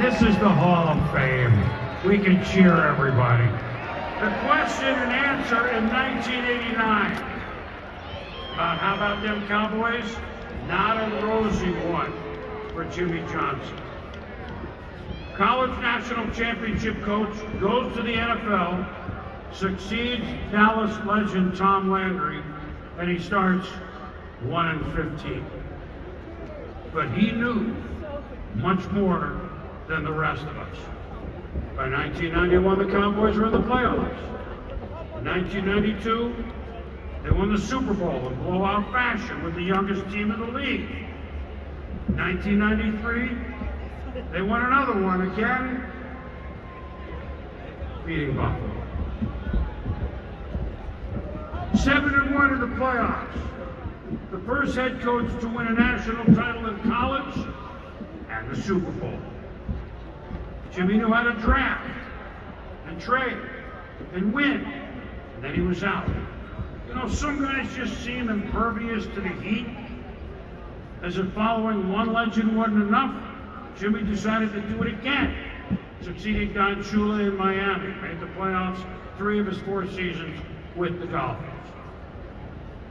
This is the Hall of Fame. We can cheer everybody. The question and answer in 1989. How about them Cowboys? Not a rosy one for Jimmy Johnson. College national championship coach goes to the NFL, succeeds Dallas legend Tom Landry, and he starts 1-15. But he knew much more than the rest of us. By 1991, the Cowboys were in the playoffs. In 1992, they won the Super Bowl in blowout fashion with the youngest team in the league. In 1993, they won another one again, beating Buffalo. 7-1 in the playoffs. The first head coach to win a national title in college and the Super Bowl. Jimmy knew how to draft and trade and win, and then he was out. You know, some guys just seem impervious to the heat. As if following one legend wasn't enough, Jimmy decided to do it again, succeeding Don Shula in Miami, made the playoffs 3 of his 4 seasons with the Dolphins.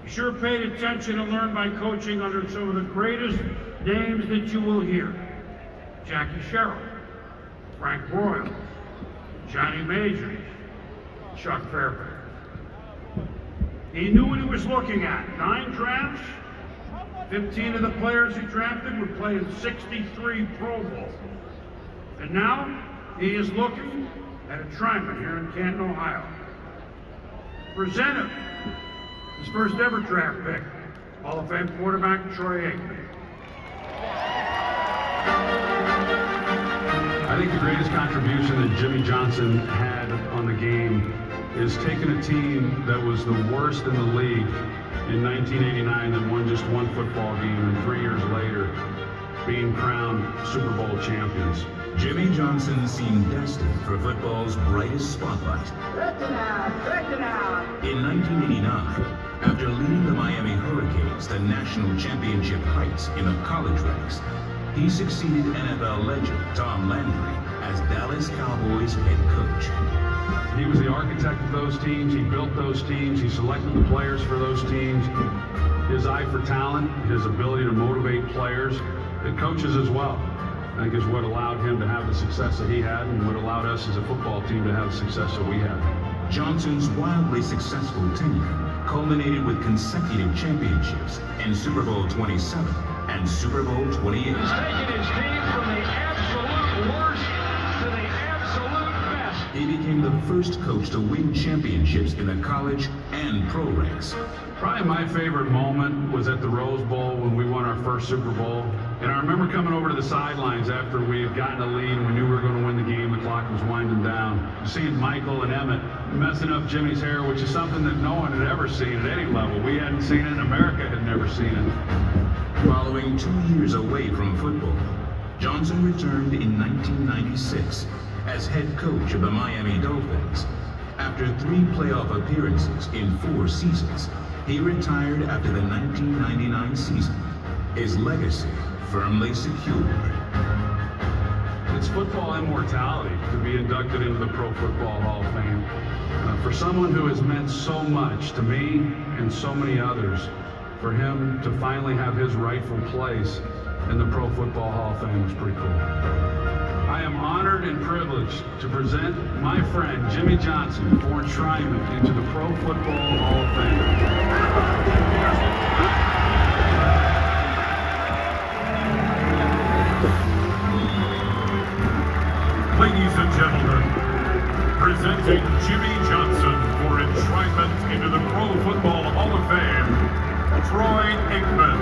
He sure paid attention and learned by coaching under some of the greatest names that you will hear. Jackie Sherrill, Frank Royal, Johnny Majors, Chuck Fairbanks. He knew what he was looking at. 9 drafts, 15 of the players he drafted would play in 63 Pro Bowls. And now he is looking at a Tryman here in Canton, Ohio. Presented his first ever draft pick, Hall of Fame quarterback Troy Aikman. I think the greatest contribution that Jimmy Johnson had on the game is taking a team that was the worst in the league in 1989 that won just 1 football game, and 3 years later being crowned Super Bowl champions. Jimmy Johnson seemed destined for football's brightest spotlight. In 1989, after leading the Miami Hurricanes to national championship heights in the college ranks, he succeeded NFL legend Tom Landry as Dallas Cowboys head coach. He was the architect of those teams. He built those teams. He selected the players for those teams. His eye for talent, his ability to motivate players, and coaches as well, I think is what allowed him to have the success that he had and what allowed us as a football team to have the success that we had. Johnson's wildly successful tenure culminated with consecutive championships in Super Bowl 27 and Super Bowl 28. He's taken his team from the absolute worst to the absolute best. He became the first coach to win championships in the college and pro ranks. Probably my favorite moment was at the Rose Bowl when we won our first Super Bowl. And I remember coming over to the sidelines after we had gotten a lead and we knew we were going to win the game, the clock was winding down. Seeing Michael and Emmett messing up Jimmy's hair, which is something that no one had ever seen at any level. We hadn't seen it, and America had never seen it. Following 2 years away from football, Johnson returned in 1996 as head coach of the Miami Dolphins. After 3 playoff appearances in 4 seasons, he retired after the 1999 season, his legacy firmly secured. It's football immortality to be inducted into the Pro Football Hall of Fame. For someone who has meant so much to me and so many others, for him to finally have his rightful place in the Pro Football Hall of Fame is pretty cool. I am honored and privileged to present my friend Jimmy Johnson for enshrinement into the Pro Football Hall of Fame. Ladies and gentlemen, presenting Jimmy Johnson for enshrinement into the Pro Football Hall of Fame, Troy Aikman.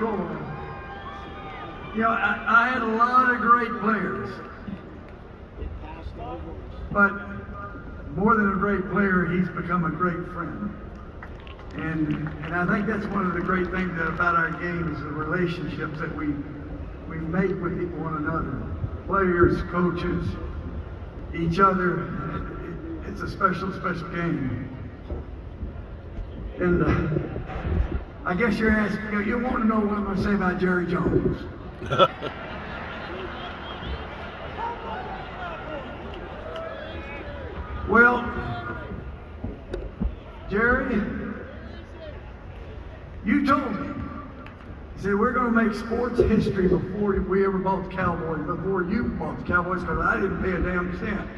Troy. You know, I had a lot of great players, but more than a great player, he's become a great friend. And I think that's one of the great things about our game is the relationships that we make with one another. Players, coaches, each other. It's a special, special game. And I guess you're asking, you want to know what I'm going to say about Jerry Jones. Well, Jerry, you told me, you said, we're going to make sports history before we ever bought the Cowboys, before you bought the Cowboys, because I didn't pay a damn cent.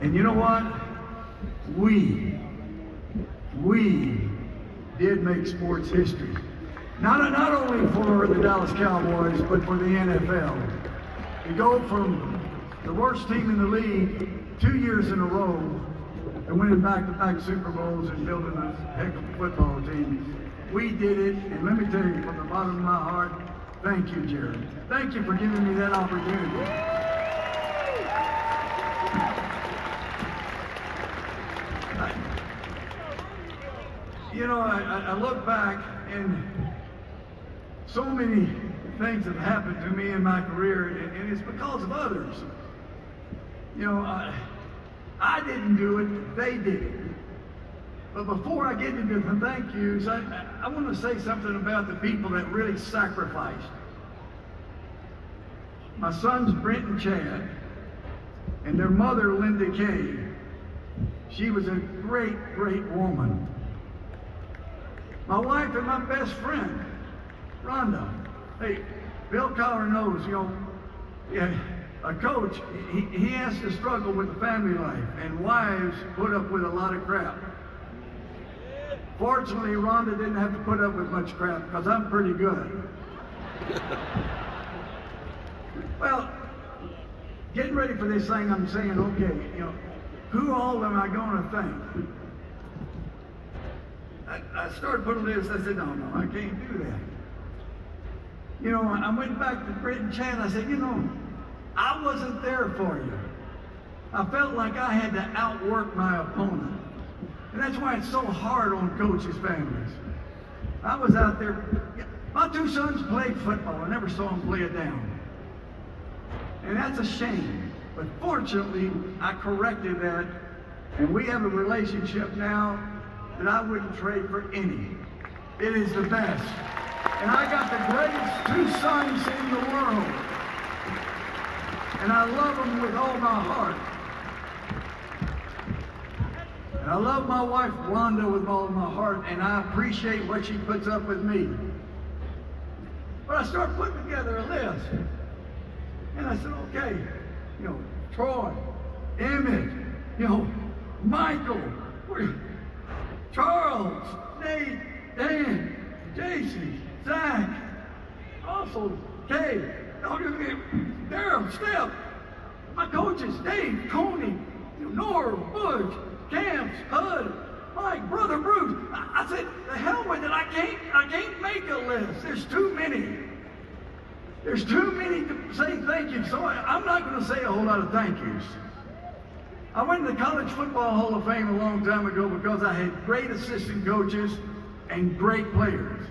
And you know what? We did make sports history. Not only for the Dallas Cowboys, but for the NFL. We go from the worst team in the league 2 years in a row and winning back-to-back Super Bowls and building a heck of a football team. We did it, and let me tell you from the bottom of my heart, thank you, Jerry. Thank you for giving me that opportunity. You know, I look back and so many things have happened to me in my career, and it's because of others. You know, I didn't do it, they did it. But before I get into the thank yous, I want to say something about the people that really sacrificed. My sons, Brent and Chad, and their mother, Linda Kay. She was a great, great woman. My wife and my best friend, Rhonda. Hey, Bill Collar knows, you know, yeah, a coach, he has to struggle with the family life, and wives put up with a lot of crap. Fortunately, Rhonda didn't have to put up with much crap, because I'm pretty good. Well, getting ready for this thing, I'm saying, okay, you know, who all am I going to thank? I started putting this, I said, no, I can't do that. You know, I went back to Brent and Chad, I said, you know, I wasn't there for you. I felt like I had to outwork my opponent. And that's why it's so hard on coaches' families. I was out there, my two sons played football, I never saw them play it down. And that's a shame. But fortunately, I corrected that, and we have a relationship now that I wouldn't trade for any. It is the best. And I got the greatest two sons in the world. And I love them with all my heart. And I love my wife, Rhonda, with all my heart, and I appreciate what she puts up with me. But I started putting together a list. And I said, okay, you know, Troy, Emmett, you know, Michael, Charles, Nate, Dan, JC, Zach, also Kay, Daryl, Steph, my coaches, Dave, Coney, Nora, Butch, Camps, Hud, Mike, Brother Bruce. I said, the hell with it, I can't make a list. There's too many. There's too many to say thank you, so I'm not going to say a whole lot of thank yous. I went to the College Football Hall of Fame a long time ago because I had great assistant coaches and great players.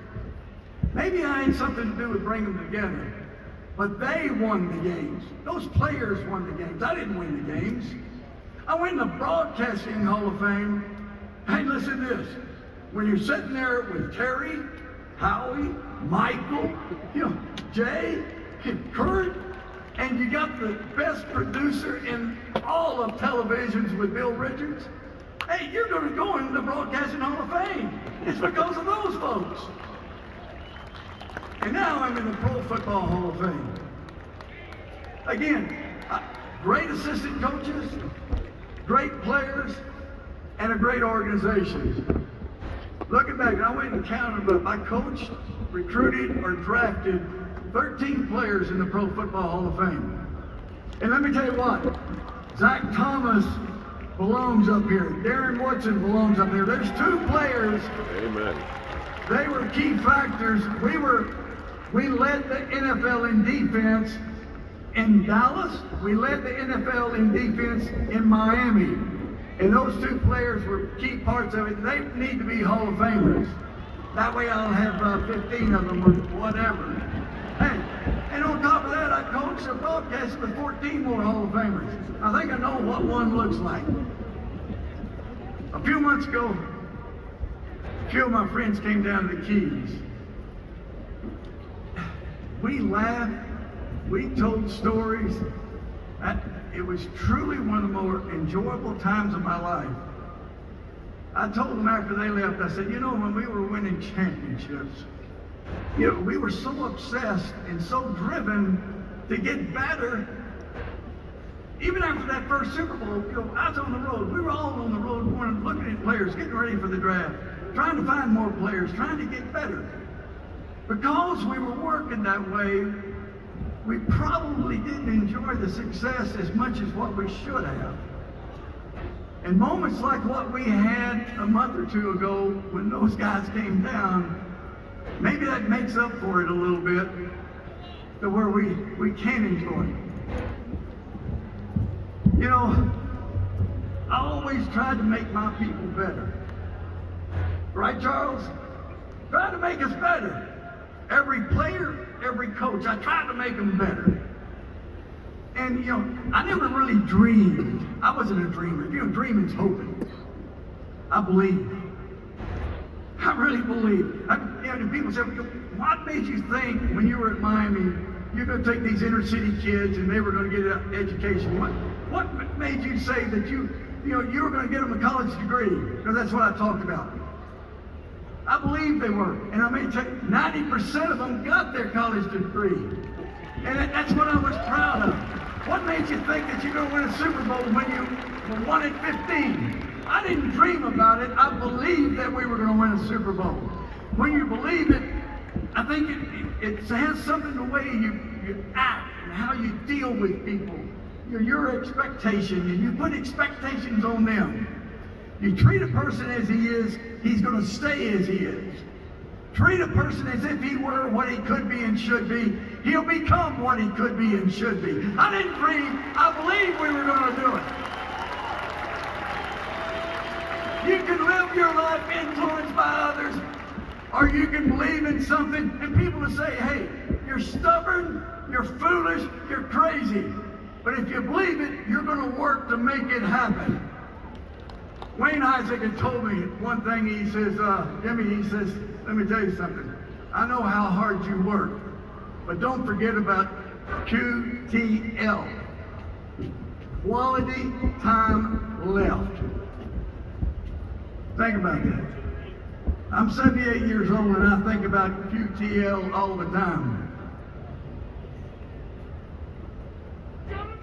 Maybe I had something to do with bringing them together, but they won the games. Those players won the games. I didn't win the games. I went in the Broadcasting Hall of Fame. Hey, listen to this. When you're sitting there with Terry, Howie, Michael, you know, Jay, Kurt, and you got the best producer in all of televisions with Bill Richards, hey, you're going to go into the Broadcasting Hall of Fame. It's because of those folks. And now I'm in the Pro Football Hall of Fame. Again, great assistant coaches, great players, and a great organization. Looking back, I went and counted, but I coached, recruited, or drafted 13 players in the Pro Football Hall of Fame. And let me tell you what, Zach Thomas belongs up here. Darren Woodson belongs up here. There's two players. Amen. They were key factors. We led the NFL in defense in Dallas. We led the NFL in defense in Miami. And those two players were key parts of it. They need to be Hall of Famers. That way I'll have 15 of them or whatever. Hey, and on top of that, I coached a broadcast with 14 more Hall of Famers. I think I know what one looks like. A few months ago, a few of my friends came down to the Keys. We laughed, we told stories. It was truly one of the more enjoyable times of my life. I told them after they left, I said, you know, when we were winning championships, you know, we were so obsessed and so driven to get better. Even after that first Super Bowl, you know, I was on the road. We were all on the road looking at players, getting ready for the draft, trying to find more players, trying to get better. Because we were working that way, we probably didn't enjoy the success as much as what we should have. And moments like what we had a month or two ago when those guys came down, maybe that makes up for it a little bit to where we can enjoy it. You know, I always tried to make my people better. Right, Charles? Try to make us better. Every player, every coach, I tried to make them better. And, you know, I never really dreamed. I wasn't a dreamer. You know, dreaming's hoping. I believe. I really believe. You know, people say, what made you think when you were at Miami, you're going to take these inner city kids and they were going to get an education? What made you say that you were going to get them a college degree? Because that's what I talked about. I believe they were. And I may tell you, 90% of them got their college degree. And that's what I was proud of. What made you think that you're going to win a Super Bowl when you were 1 at 15? I didn't dream about it. I believed that we were going to win a Super Bowl. When you believe it, I think it has something the way you act and how you deal with people. Your expectation, and you put expectations on them. You treat a person as he is, he's going to stay as he is. Treat a person as if he were what he could be and should be. He'll become what he could be and should be. I didn't dream. I believed we were going to do it. You can live your life influenced by others, or you can believe in something, and people will say, hey, you're stubborn, you're foolish, you're crazy. But if you believe it, you're going to work to make it happen. Wayne Isaac had told me one thing. He says, Jimmy, he says, let me tell you something. I know how hard you work, but don't forget about QTL. Quality time left. Think about that. I'm 78 years old and I think about QTL all the time.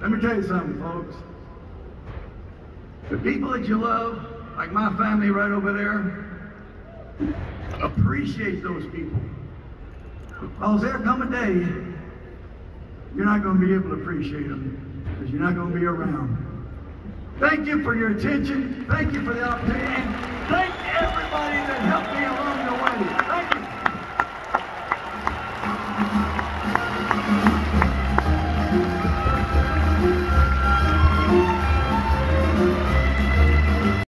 Let me tell you something, folks. The people that you love, like my family right over there, appreciate those people. Because there'll come a day you're not going to be able to appreciate them because you're not going to be around. Thank you for your attention. Thank you for the opportunity. And thank everybody that helped me